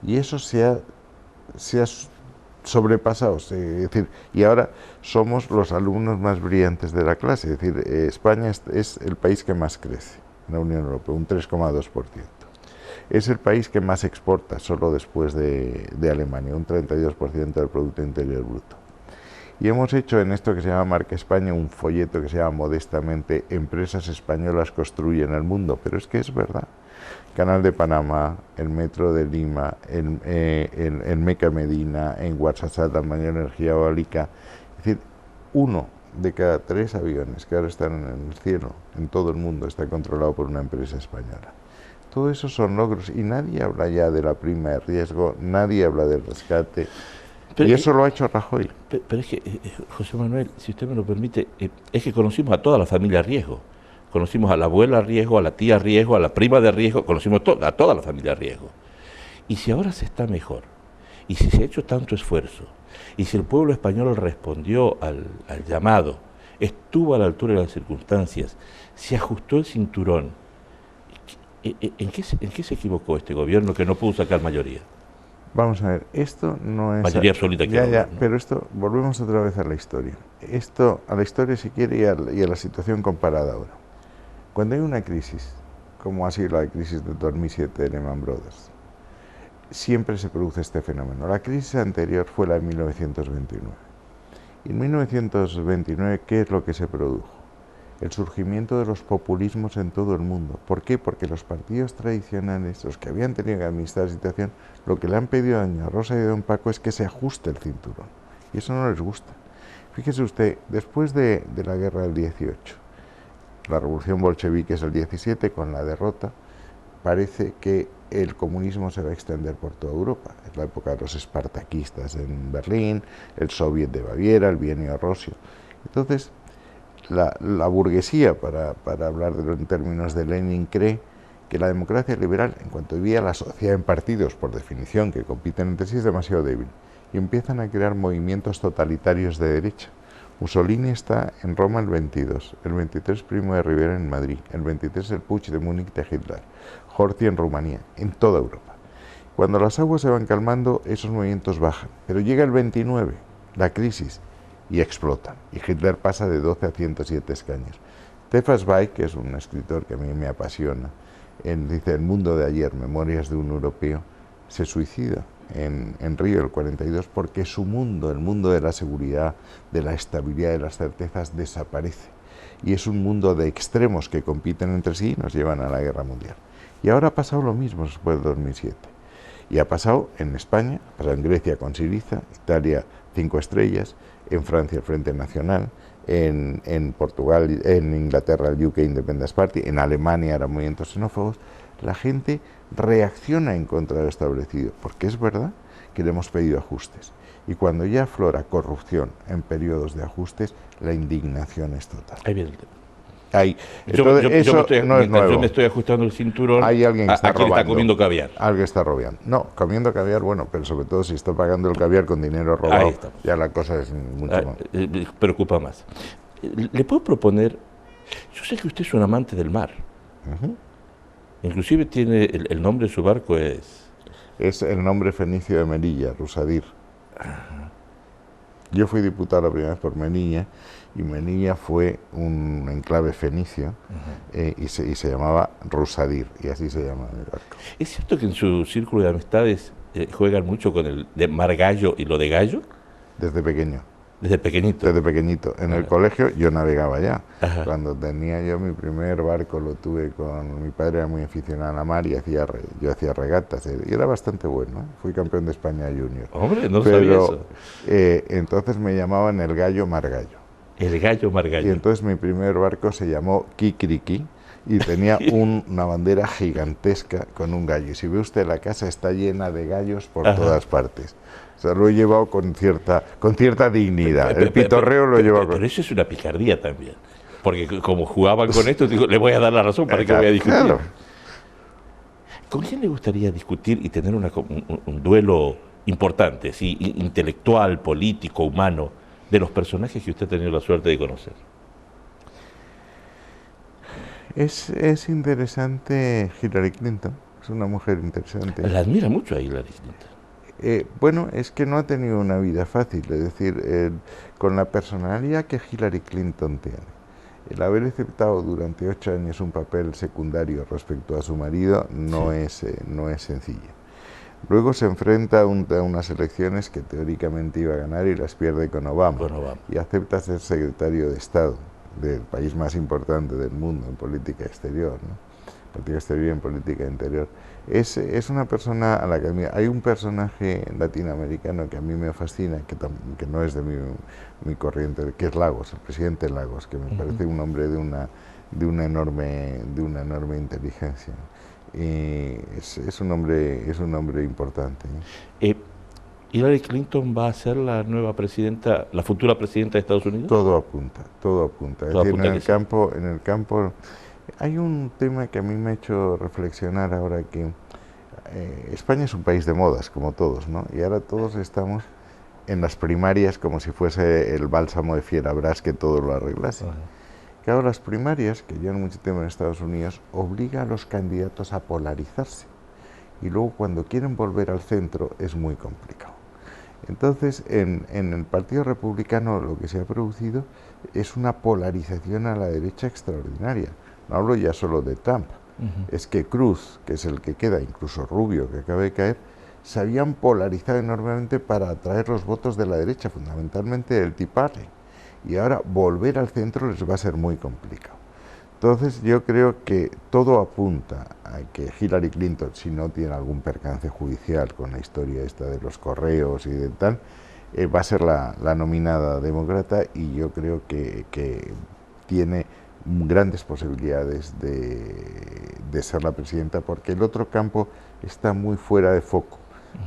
Y eso se ha sobrepasado, es decir, y ahora somos los alumnos más brillantes de la clase. Es decir, España es el país que más crece en la Unión Europea, un 3,2%. Es el país que más exporta, solo después de Alemania, un 32% del Producto Interior Bruto. Y hemos hecho en esto que se llama Marca España un folleto que se llama modestamente Empresas Españolas Construyen el Mundo, pero es que es verdad. Canal de Panamá, el Metro de Lima, el Meca Medina, en Ouarzazate la mayor energía eólica. Es decir, 1 de cada 3 aviones que ahora están en el cielo, en todo el mundo, está controlado por una empresa española. Todo eso son logros y nadie habla ya de la prima de riesgo, nadie habla del rescate. Y eso lo ha hecho Rajoy. Pero es que, José Manuel, si usted me lo permite, es que conocimos a toda la familia Riesgo. Conocimos a la abuela Riesgo, a la tía Riesgo, a la prima de Riesgo, conocimos a toda la familia Riesgo. Y si ahora se está mejor, y si se ha hecho tanto esfuerzo, y si el pueblo español respondió al llamado estuvo a la altura de las circunstancias, se ajustó el cinturón. ¿En qué se equivocó este gobierno que no pudo sacar mayoría? Vamos a ver, esto no es... Mayoría absoluta que ya, ¿no? Pero esto, volvemos otra vez a la historia. Esto, a la historia si quiere y a la situación comparada ahora. Cuando hay una crisis, como ha sido la crisis de 2007 de Lehman Brothers, siempre se produce este fenómeno. La crisis anterior fue la de 1929. Y en 1929, ¿qué es lo que se produjo? El surgimiento de los populismos en todo el mundo. ¿Por qué? Porque los partidos tradicionales, los que habían tenido que administrar la situación, lo que le han pedido a doña Rosa y a don Paco es que se ajuste el cinturón. Y eso no les gusta. Fíjese usted, después de la guerra del 18, la revolución bolchevique es el 17, con la derrota, parece que el comunismo se va a extender por toda Europa. Es la época de los espartaquistas en Berlín, el Soviet de Baviera, el bienio Rosio. Entonces, la burguesía, para hablar en términos de Lenin, cree que la democracia liberal, en cuanto divide a la sociedad en partidos, por definición, que compiten entre sí, es demasiado débil. Y empiezan a crear movimientos totalitarios de derecha. Mussolini está en Roma el 22, el 23 Primo de Rivera en Madrid, el 23 el Putsch de Múnich de Hitler, Horthy en Rumanía, en toda Europa. Cuando las aguas se van calmando, esos movimientos bajan. Pero llega el 29, la crisis, y explotan. Y Hitler pasa de 12 a 107 escaños. Stefan Zweig, que es un escritor que a mí me apasiona, dice El mundo de ayer, Memorias de un europeo, se suicida en Río el 42 porque su mundo, el mundo de la seguridad, de la estabilidad, de las certezas, desaparece. Y es un mundo de extremos que compiten entre sí y nos llevan a la guerra mundial. Y ahora ha pasado lo mismo después de 2007. Y ha pasado en España, ha pasado en Grecia con Syriza, Italia 5 estrellas, en Francia el Frente Nacional, en Portugal, en Inglaterra el UK Independence Party, en Alemania eran movimientos xenófobos. La gente reacciona en contra de lo establecido, porque es verdad que le hemos pedido ajustes. Y cuando ya aflora corrupción en periodos de ajustes, la indignación es total. Ahí viene el tema. Entonces, yo me estoy ajustando el cinturón. Hay alguien que está robando. Está comiendo caviar. Alguien está robando. No, comiendo caviar, bueno, pero sobre todo si está pagando el caviar con dinero robado, ya la cosa es mucho más. Preocupa más. Le puedo proponer, yo sé que usted es un amante del mar. Inclusive tiene el nombre de su barco es el nombre fenicio de Melilla, Rusadir. Yo fui diputado la primera vez por Melilla, y Melilla fue un enclave fenicio, y se llamaba Rusadir, y así se llama el barco. ¿Es cierto que en su círculo de amistades juegan mucho con el de mar gallo y lo de gallo? Desde pequeño. Desde pequeñito. Desde pequeñito. En el colegio yo navegaba ya. Cuando tenía yo mi primer barco, lo tuve con... Mi padre era muy aficionado a la mar y yo hacía regatas. Y era bastante bueno, ¿eh? Fui campeón de España junior. Hombre, no sabía eso. Entonces me llamaban el gallo margallo. El gallo margallo. Y entonces mi primer barco se llamó Kikiriki y tenía una bandera gigantesca con un gallo. Y si ve usted, la casa está llena de gallos por todas partes. O sea, lo he llevado con cierta dignidad. El pitorreo lo he llevado con... Pero eso es una picardía también. Porque como jugaban con esto, digo, le voy a dar la razón para que voy a discutir. Claro. ¿Con quién le gustaría discutir y tener un duelo importante, ¿sí? Intelectual, político, humano, de los personajes que usted ha tenido la suerte de conocer? Es interesante Hillary Clinton. Es una mujer interesante. La admira mucho a Hillary Clinton. Bueno, es que no ha tenido una vida fácil, es decir, con la personalidad que Hillary Clinton tiene, el haber aceptado durante 8 años un papel secundario respecto a su marido no es sencillo. Luego se enfrenta a unas elecciones que teóricamente iba a ganar y las pierde con Obama. Y acepta ser secretario de Estado del país más importante del mundo en política exterior, ¿no? Política exterior y en política interior. Es una persona a la que hay un personaje latinoamericano que a mí me fascina, que no es de mi corriente, que es Lagos, el presidente Lagos, que me parece un hombre de una enorme inteligencia. Y es un hombre importante. ¿Hillary Clinton va a ser la nueva presidenta, la futura presidenta de Estados Unidos? Todo apunta. Es decir, en el campo hay un tema que a mí me ha hecho reflexionar ahora, que España es un país de modas, como todos, ¿no? Y ahora todos estamos en las primarias como si fuese el bálsamo de Fierabras que todo lo arreglase. Claro, las primarias, que llevan mucho tiempo en Estados Unidos, obliga a los candidatos a polarizarse. Y luego cuando quieren volver al centro es muy complicado. Entonces, en el Partido Republicano lo que se ha producido es una polarización a la derecha extraordinaria. No hablo ya solo de Trump, es que Cruz, que es el que queda, incluso Rubio, que acaba de caer, se habían polarizado enormemente para atraer los votos de la derecha, fundamentalmente del Tea Party. Y ahora volver al centro les va a ser muy complicado. Entonces yo creo que todo apunta a que Hillary Clinton, si no tiene algún percance judicial con la historia esta de los correos y de tal, va a ser la nominada demócrata, y yo creo que tiene grandes posibilidades de ser la presidenta, porque el otro campo está muy fuera de foco.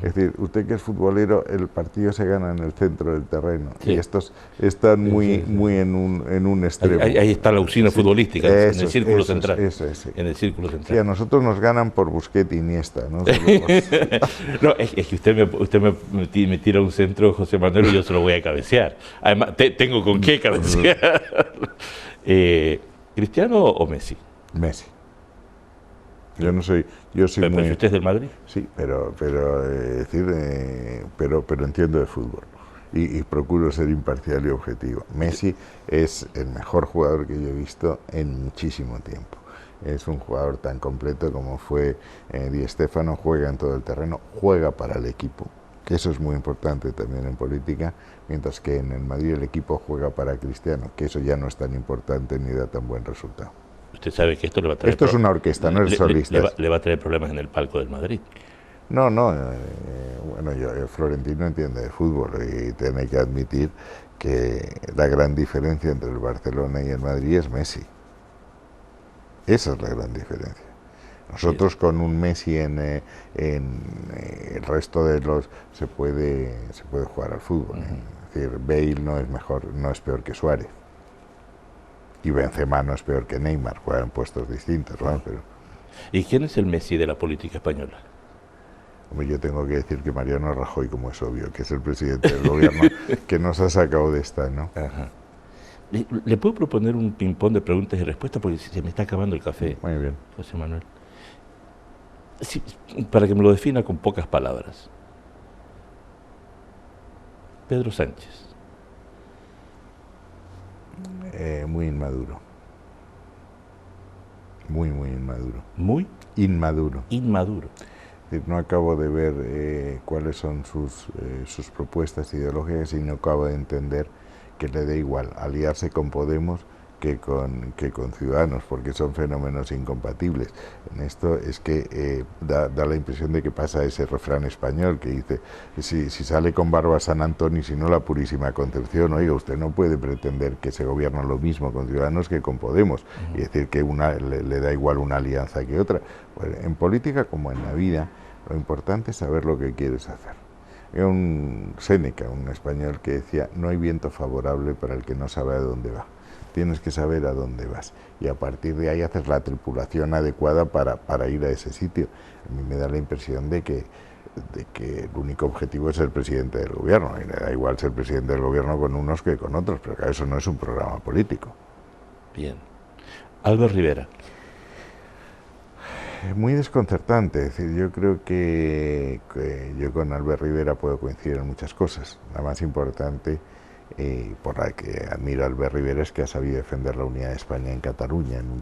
Es decir, usted que es futbolero, el partido se gana en el centro del terreno, sí, y estos están muy en un extremo. Ahí está la usina futbolística, en el círculo central. En el círculo central. Sí, a nosotros nos ganan por Busquets y Iniesta, ¿no? No, es que usted me tira un centro, José Manuel, y yo se lo voy a cabecear. Además, tengo con qué cabecear. ¿Cristiano o Messi? Messi. Yo soy ¿Pero muy... usted es del Madrid? Sí, pero entiendo de fútbol y procuro ser imparcial y objetivo. Messi es el mejor jugador que yo he visto en muchísimo tiempo. Es un jugador tan completo como fue Di Stéfano, juega en todo el terreno, juega para el equipo, que eso es muy importante también en política, mientras que en el Madrid el equipo juega para Cristiano, que eso ya no es tan importante ni da tan buen resultado. Usted sabe que esto le va a traer... Esto es una orquesta, no es solista. Le va a traer problemas en el palco del Madrid. No, bueno, Florentino entiende de fútbol y tiene que admitir que la gran diferencia entre el Barcelona y el Madrid es Messi. Esa es la gran diferencia. Nosotros con un Messi en el resto de los se puede jugar al fútbol. Es decir, Bale no es peor que Suárez. Y Benzema no es peor que Neymar, juegan en puestos distintos, ¿no? Pero... ¿Y quién es el Messi de la política española? Hombre, yo tengo que decir que Mariano Rajoy, como es obvio, que es el presidente del gobierno, que nos ha sacado de esta, ¿no? Ajá. ¿Le puedo proponer un ping-pong de preguntas y respuestas? Porque se me está acabando el café. Muy bien. José Manuel. Sí, para que me lo defina con pocas palabras. Pedro Sánchez. Muy inmaduro. Muy inmaduro. ¿Muy? Inmaduro. Inmaduro. Es decir, no acabo de ver cuáles son sus propuestas ideológicas, y no acabo de entender que le dé igual aliarse con Podemos que con Ciudadanos, porque son fenómenos incompatibles. En esto es que da la impresión de que pasa ese refrán español que dice, si sale con barba San Antonio y si no la Purísima Concepción, oiga, usted no puede pretender que se gobierna lo mismo con Ciudadanos que con Podemos, y decir que le da igual una alianza que otra. Pues en política como en la vida, lo importante es saber lo que quieres hacer. Era un Séneca, un español, que decía, no hay viento favorable para el que no sabe a dónde va. Tienes que saber a dónde vas, y a partir de ahí haces la tripulación adecuada para ir a ese sitio. A mí me da la impresión de que el único objetivo es ser presidente del gobierno, y le da igual ser presidente del gobierno con unos que con otros, pero eso no es un programa político. Bien. Albert Rivera. Muy desconcertante. Es decir, yo creo que yo con Albert Rivera puedo coincidir en muchas cosas. La más importante, por la que admiro a Albert Rivera, es que ha sabido defender la unidad de España en Cataluña en un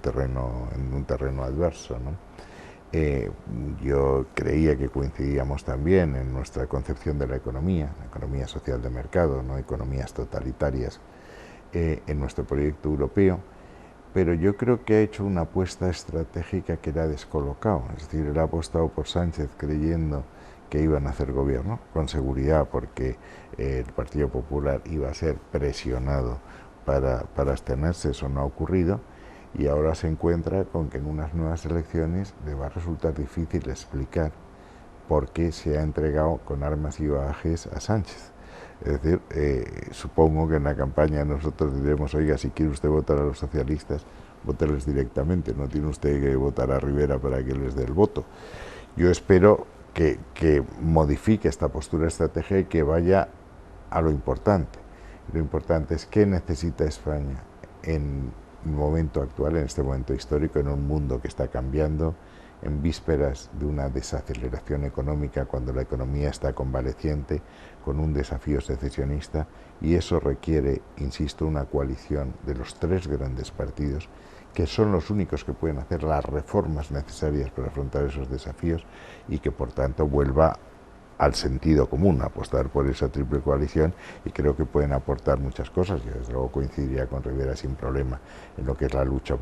terreno adverso, ¿no? Yo creía que coincidíamos también en nuestra concepción de la economía social de mercado, no economías totalitarias, en nuestro proyecto europeo, pero yo creo que ha hecho una apuesta estratégica que le ha descolocado. Es decir, él ha apostado por Sánchez creyendo que iban a hacer gobierno, con seguridad, porque el Partido Popular iba a ser presionado para abstenerse. Eso no ha ocurrido, y ahora se encuentra con que en unas nuevas elecciones le va a resultar difícil explicar por qué se ha entregado con armas y bagajes a Sánchez. Es decir, supongo que en la campaña nosotros diremos, oiga, si quiere usted votar a los socialistas, vóteles directamente, no tiene usted que votar a Rivera para que les dé el voto. Yo espero que modifique esta postura estratégica y que vaya a lo importante. Lo importante es qué necesita España en el momento actual, en este momento histórico, en un mundo que está cambiando, en vísperas de una desaceleración económica, cuando la economía está convaleciente, con un desafío secesionista, y eso requiere, insisto, una coalición de los tres grandes partidos, que son los únicos que pueden hacer las reformas necesarias para afrontar esos desafíos y que, por tanto, vuelva al sentido común, apostar por esa triple coalición, y creo que pueden aportar muchas cosas. Yo desde luego coincidiría con Rivera sin problema en lo que es la lucha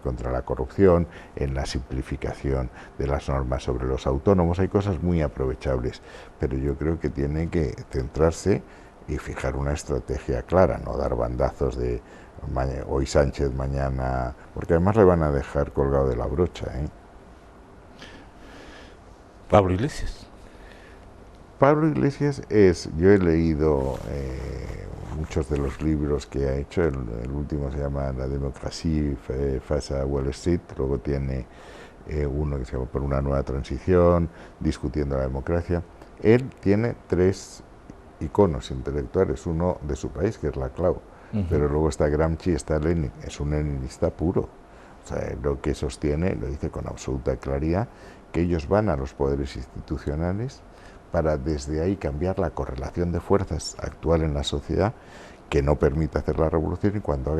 contra la corrupción, en la simplificación de las normas sobre los autónomos. Hay cosas muy aprovechables, pero yo creo que tiene que centrarse y fijar una estrategia clara, no dar bandazos de hoy Sánchez, mañana, porque además le van a dejar colgado de la brocha, ¿eh? Pablo Iglesias. Pablo Iglesias yo he leído muchos de los libros que ha hecho, el último se llama La democracia face a Wall Street, luego tiene uno que se llama Por una nueva transición, discutiendo la democracia. Él tiene tres iconos intelectuales, uno de su país, que es Laclau, pero luego está Gramsci, está Lenin, es un leninista puro. O sea, lo que sostiene, lo dice con absoluta claridad, que ellos van a los poderes institucionales para desde ahí cambiar la correlación de fuerzas actual en la sociedad, que no permite hacer la revolución, y cuando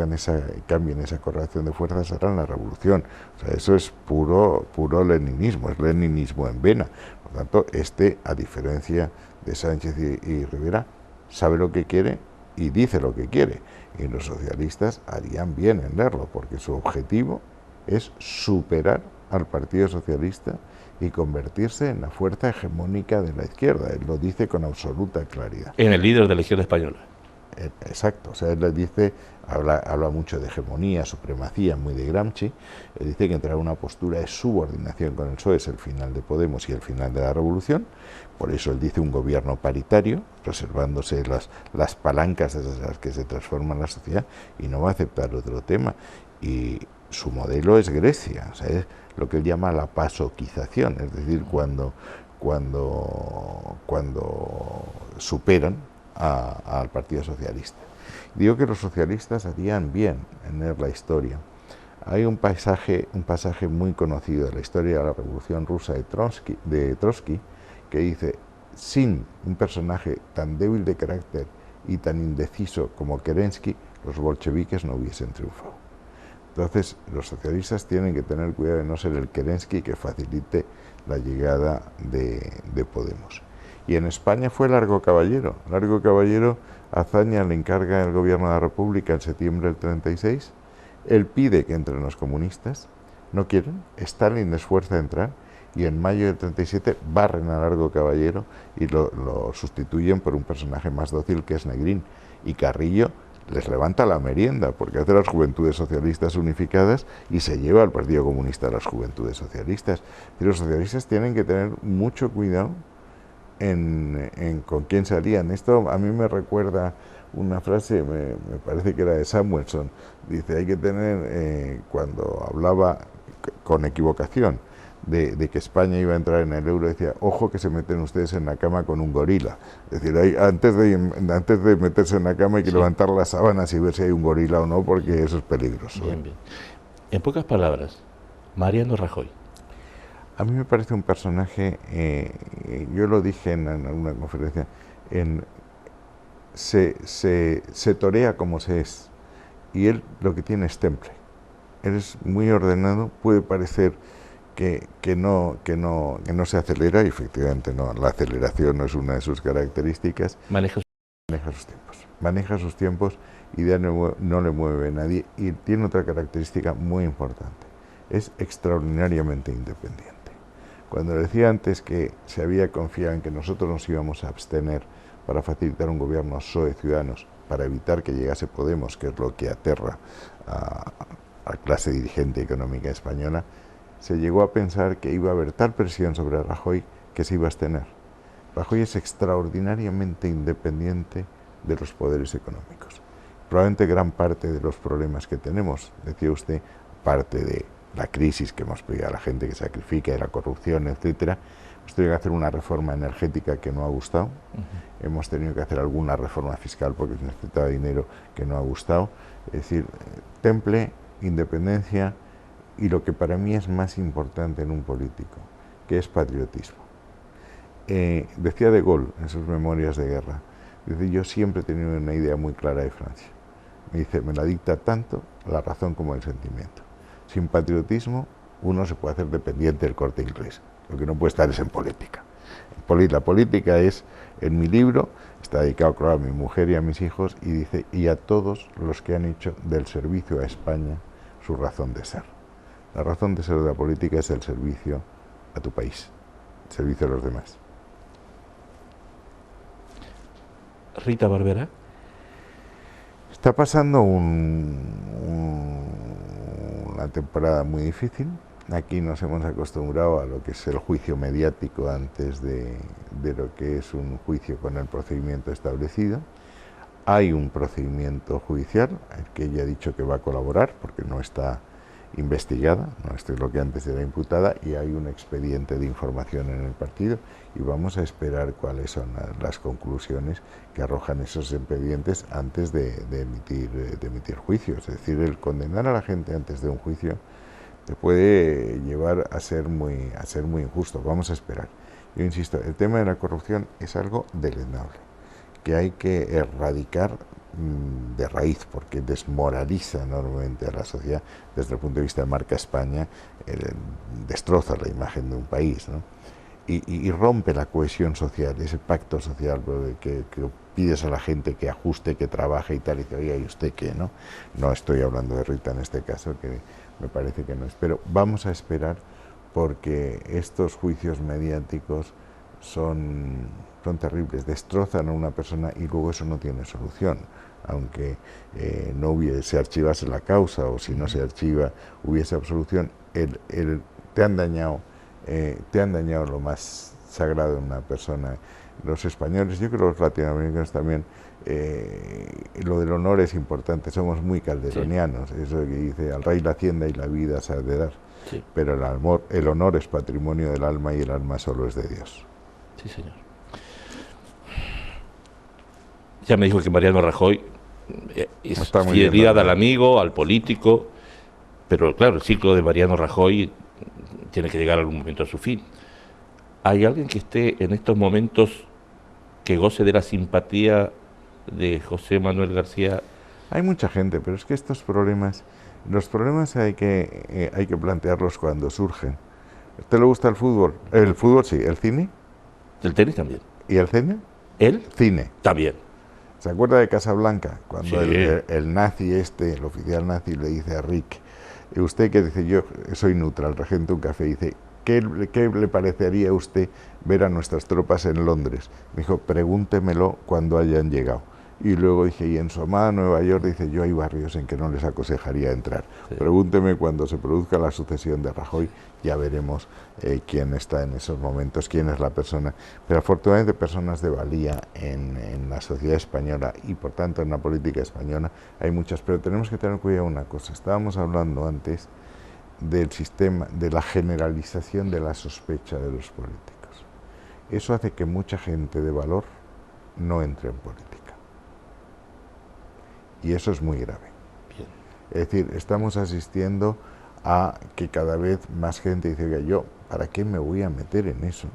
cambien esa correlación de fuerzas harán la revolución. O sea, eso es puro leninismo, es leninismo en vena. Por tanto, a diferencia de Sánchez y Rivera, sabe lo que quiere y dice lo que quiere, y los socialistas harían bien en leerlo, porque su objetivo es superar al Partido Socialista y convertirse en la fuerza hegemónica de la izquierda. Él lo dice con absoluta claridad. En el líder de la izquierda española. Exacto, o sea, él le dice, habla mucho de hegemonía, supremacía, muy de Gramsci. Él dice que entrar en una postura de subordinación con el PSOE es el final de Podemos y el final de la revolución. Por eso él dice un gobierno paritario, reservándose las palancas desde las que se transforma la sociedad, y no va a aceptar otro tema. Y su modelo es Grecia, o sea, es lo que él llama la pasoquización, es decir, cuando superan al Partido Socialista. Digo que los socialistas harían bien en leer la historia. Hay un pasaje muy conocido de la historia de la Revolución Rusa de Trotsky, que dice: sin un personaje tan débil de carácter y tan indeciso como Kerensky, los bolcheviques no hubiesen triunfado. Entonces, los socialistas tienen que tener cuidado de no ser el Kerensky que facilite la llegada de Podemos. Y en España fue Largo Caballero. Largo Caballero, Azaña le encarga el gobierno de la República en septiembre del 36. Él pide que entren los comunistas, no quieren, Stalin les fuerza a entrar, y en mayo del 37 barren a Largo Caballero y lo sustituyen por un personaje más dócil, que es Negrín. Y Carrillo les levanta la merienda, porque hace las Juventudes Socialistas Unificadas y se lleva al Partido Comunista a las Juventudes Socialistas. Y los socialistas tienen que tener mucho cuidado con quién se alían. Esto a mí me recuerda una frase, me parece que era de Samuelson. Dice, hay que tener, cuando hablaba con equivocación de que España iba a entrar en el euro, decía, ojo que se meten ustedes en la cama con un gorila. Es decir, antes de meterse en la cama hay que levantar las sábanas y ver si hay un gorila o no, porque eso es peligroso. Bien, bien. En pocas palabras, Mariano Rajoy. A mí me parece un personaje, yo lo dije en alguna conferencia, se torea como se es, y él lo que tiene es temple. Él es muy ordenado, puede parecer que no se acelera, y efectivamente no, la aceleración no es una de sus características. Maneja sus tiempos y ya no le mueve nadie, y tiene otra característica muy importante, es extraordinariamente independiente. Cuando decía antes que se había confiado en que nosotros nos íbamos a abstener para facilitar un gobierno PSOE Ciudadanos, para evitar que llegase Podemos, que es lo que aterra a la clase dirigente económica española, se llegó a pensar que iba a haber tal presión sobre Rajoy que se iba a abstener. Rajoy es extraordinariamente independiente de los poderes económicos. Probablemente gran parte de los problemas que tenemos, decía usted, parte de la crisis que hemos pedido a la gente que sacrifica, de la corrupción, etcétera, hemos tenido que hacer una reforma energética que no ha gustado, hemos tenido que hacer alguna reforma fiscal porque se necesitaba dinero que no ha gustado. Es decir, temple, independencia y lo que para mí es más importante en un político, que es patriotismo. Decía De Gaulle en sus memorias de guerra, dice, yo siempre he tenido una idea muy clara de Francia. Me dice, me la dicta tanto la razón como el sentimiento. Sin patriotismo uno se puede hacer dependiente del Corte Inglés. Lo que no puede estar es en política. La política es, en mi libro, está dedicado, claro, a mi mujer y a mis hijos, y dice, y a todos los que han hecho del servicio a España su razón de ser. La razón de ser de la política es el servicio a tu país, el servicio a los demás. Rita Barberá. Está pasando una temporada muy difícil. Aquí nos hemos acostumbrado a lo que es el juicio mediático antes de lo que es un juicio con el procedimiento establecido. Hay un procedimiento judicial, el que ella ha dicho que va a colaborar porque no está investigada, no es lo que antes era imputada, y hay un expediente de información en el partido y vamos a esperar cuáles son las conclusiones que arrojan esos expedientes antes de emitir juicios. Es decir, el condenar a la gente antes de un juicio te puede llevar a ser muy injusto. Vamos a esperar. Yo insisto, el tema de la corrupción es algo deleznable, que hay que erradicar de raíz, porque desmoraliza enormemente a la sociedad desde el punto de vista de marca España, destroza la imagen de un país, ¿no? Y rompe la cohesión social, ese pacto social que pides a la gente que ajuste, que trabaje y tal, y dice, oye, ¿y usted qué? No estoy hablando de Rita en este caso, que me parece que no es, pero vamos a esperar porque estos juicios mediáticos son terribles, destrozan a una persona y luego eso no tiene solución, aunque se archivase la causa o si no se archiva hubiese absolución, te han dañado lo más sagrado de una persona. Los españoles, yo creo que los latinoamericanos también, lo del honor es importante, somos muy calderonianos, sí. Eso que dice, al rey la hacienda y la vida se ha de dar, sí. Pero el honor es patrimonio del alma y el alma solo es de Dios. Sí, señor. Ya me dijo que Mariano Rajoy es fidelidad al amigo, al político, pero claro, el ciclo de Mariano Rajoy tiene que llegar a algún momento a su fin. ¿Hay alguien que esté en estos momentos que goce de la simpatía de José Manuel García? Hay mucha gente, pero es que los problemas hay que plantearlos cuando surgen. ¿A usted le gusta el fútbol? El fútbol sí, ¿el cine? El tenis también. ¿Y el cine? ¿El? Cine. También. ¿Se acuerda de Casablanca? Cuando sí. el nazi el oficial nazi le dice a Rick, usted que dice, yo soy neutral, regento un café, dice, ¿qué le parecería a usted ver a nuestras tropas en Londres? Me dijo, pregúntemelo cuando hayan llegado. Y luego dije, y en su amada Nueva York, dice, yo hay barrios en que no les aconsejaría entrar. Sí. Pregúnteme cuando se produzca la sucesión de Rajoy, ya veremos quién está en esos momentos, quién es la persona. Pero afortunadamente personas de valía en la sociedad española y por tanto en la política española hay muchas, pero tenemos que tener cuidado una cosa. Estábamos hablando antes del sistema, de la generalización de la sospecha de los políticos. Eso hace que mucha gente de valor no entre en política. Y eso es muy grave. Bien. Es decir, estamos asistiendo a que cada vez más gente dice, oiga, yo, ¿para qué me voy a meter en eso?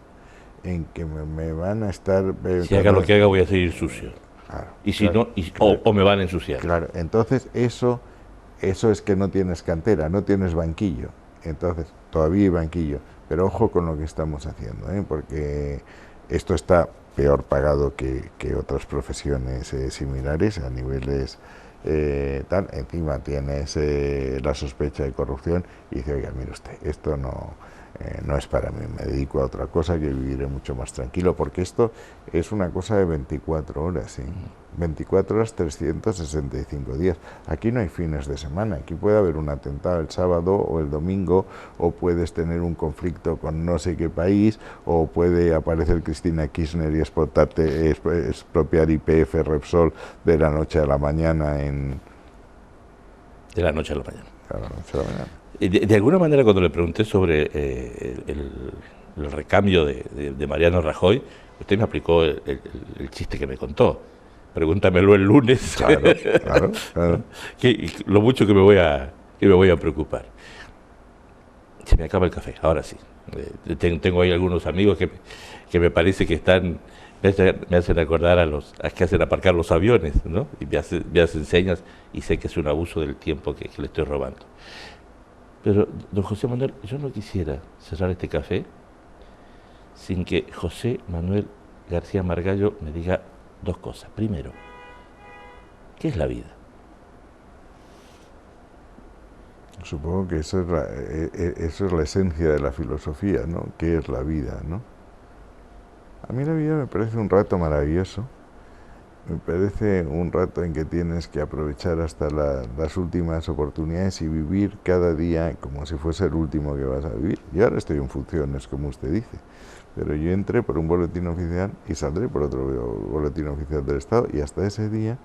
En que me van a estar... Si haga lo que haga voy a seguir sucio. Claro, y si claro, no, claro, o me van a ensuciar. Claro, entonces eso es que no tienes cantera, no tienes banquillo. Entonces, todavía hay banquillo. Pero ojo con lo que estamos haciendo, porque esto está peor pagado que otras profesiones similares a niveles tal. Encima tienes la sospecha de corrupción y dice, oiga, mire usted, esto no es para mí, me dedico a otra cosa que viviré mucho más tranquilo, porque esto es una cosa de 24 horas, ¿sí? 24 horas, 365 días. Aquí no hay fines de semana, aquí puede haber un atentado el sábado o el domingo, o puedes tener un conflicto con no sé qué país, o puede aparecer Cristina Kirchner y expropiar YPF, Repsol de la noche a la mañana De la noche a la mañana. De la noche a la mañana. De alguna manera, cuando le pregunté sobre el recambio de Mariano Rajoy, usted me aplicó el chiste que me contó. Pregúntamelo el lunes. Claro, claro, claro. Lo mucho que me voy a preocupar. Se me acaba el café, ahora sí. Tengo ahí algunos amigos que me parece que me hacen acordar a que hacen aparcar los aviones, ¿no? Y me hacen señas y sé que es un abuso del tiempo que le estoy robando. Pero, don José Manuel, yo no quisiera cerrar este café sin que José Manuel García Margallo me diga dos cosas. Primero, ¿qué es la vida? Supongo que eso es la esencia de la filosofía, ¿no? ¿Qué es la vida, no? A mí la vida me parece un rato maravilloso, me parece un rato en que tienes que aprovechar hasta las últimas oportunidades y vivir cada día como si fuese el último que vas a vivir. Yo ahora estoy en funciones, como usted dice, pero yo entré por un boletín oficial y saldré por otro boletín oficial del Estado, y hasta ese día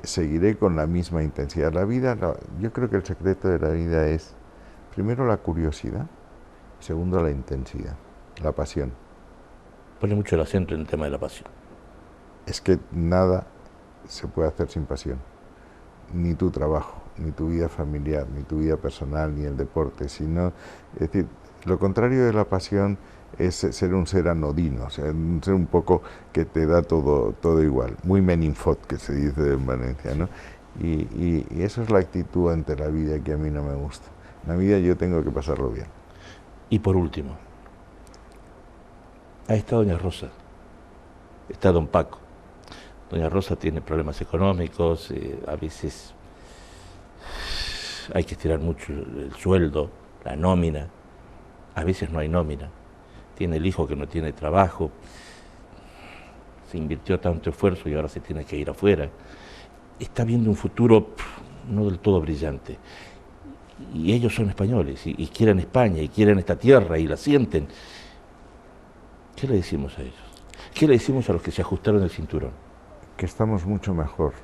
seguiré con la misma intensidad. Yo creo que el secreto de la vida es, primero, la curiosidad, segundo, la intensidad, la pasión. Pone mucho el acento en el tema de la pasión. Es que nada se puede hacer sin pasión, ni tu trabajo, ni tu vida familiar, ni tu vida personal, ni el deporte, sino, es decir, lo contrario de la pasión es ser un ser anodino, o sea, un ser un poco que te da todo igual, muy meninfot, que se dice en Valencia, ¿no? Y eso es la actitud ante la vida que a mí no me gusta. En la vida yo tengo que pasarlo bien. Y por último, ahí está doña Rosa, está don Paco. Doña Rosa tiene problemas económicos, a veces hay que estirar mucho el sueldo, la nómina, a veces no hay nómina, tiene el hijo que no tiene trabajo, se invirtió tanto esfuerzo y ahora se tiene que ir afuera, está viendo un futuro no del todo brillante, y ellos son españoles, y quieren España, y quieren esta tierra, y la sienten. ¿Qué le decimos a ellos? ¿Qué le decimos a los que se ajustaron el cinturón? Que estamos mucho mejor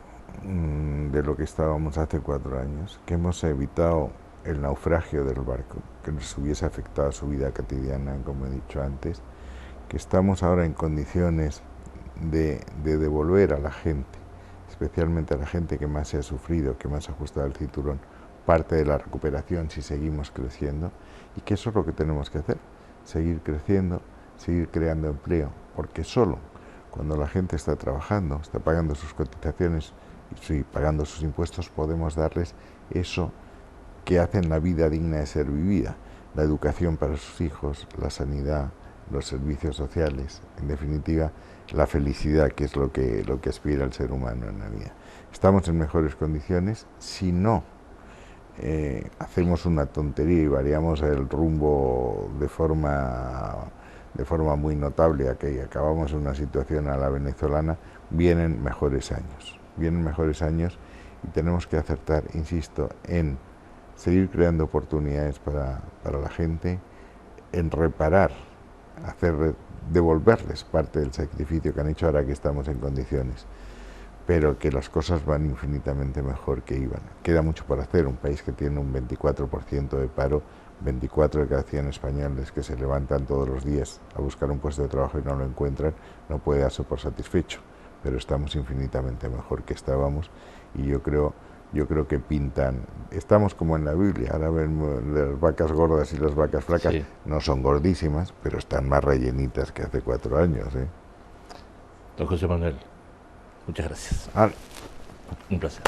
de lo que estábamos hace 4 años, que hemos evitado el naufragio del barco, que nos hubiese afectado a su vida cotidiana, como he dicho antes, que estamos ahora en condiciones de devolver a la gente, especialmente a la gente que más se ha sufrido, que más ha ajustado el cinturón, parte de la recuperación si seguimos creciendo, y que eso es lo que tenemos que hacer, seguir creciendo, seguir creando empleo, porque solo cuando la gente está trabajando, está pagando sus cotizaciones y pagando sus impuestos, podemos darles eso que hacen la vida digna de ser vivida, la educación para sus hijos, la sanidad, los servicios sociales, en definitiva, la felicidad, que es lo que aspira el ser humano en la vida. Estamos en mejores condiciones si no hacemos una tontería y variamos el rumbo de forma muy notable, a que acabamos en una situación a la venezolana. Vienen mejores años y tenemos que acertar, insisto, en seguir creando oportunidades para la gente, en reparar, devolverles parte del sacrificio que han hecho ahora que estamos en condiciones, pero que las cosas van infinitamente mejor que iban. Queda mucho por hacer, un país que tiene un 24% de paro, 24 de cada 100 españoles que se levantan todos los días a buscar un puesto de trabajo y no lo encuentran, no puede darse por satisfecho, pero estamos infinitamente mejor que estábamos, y yo creo que estamos como en la Biblia. Ahora ven las vacas gordas y las vacas flacas, sí. No son gordísimas, pero están más rellenitas que hace 4 años. Don José Manuel, muchas gracias. Vale. Un placer.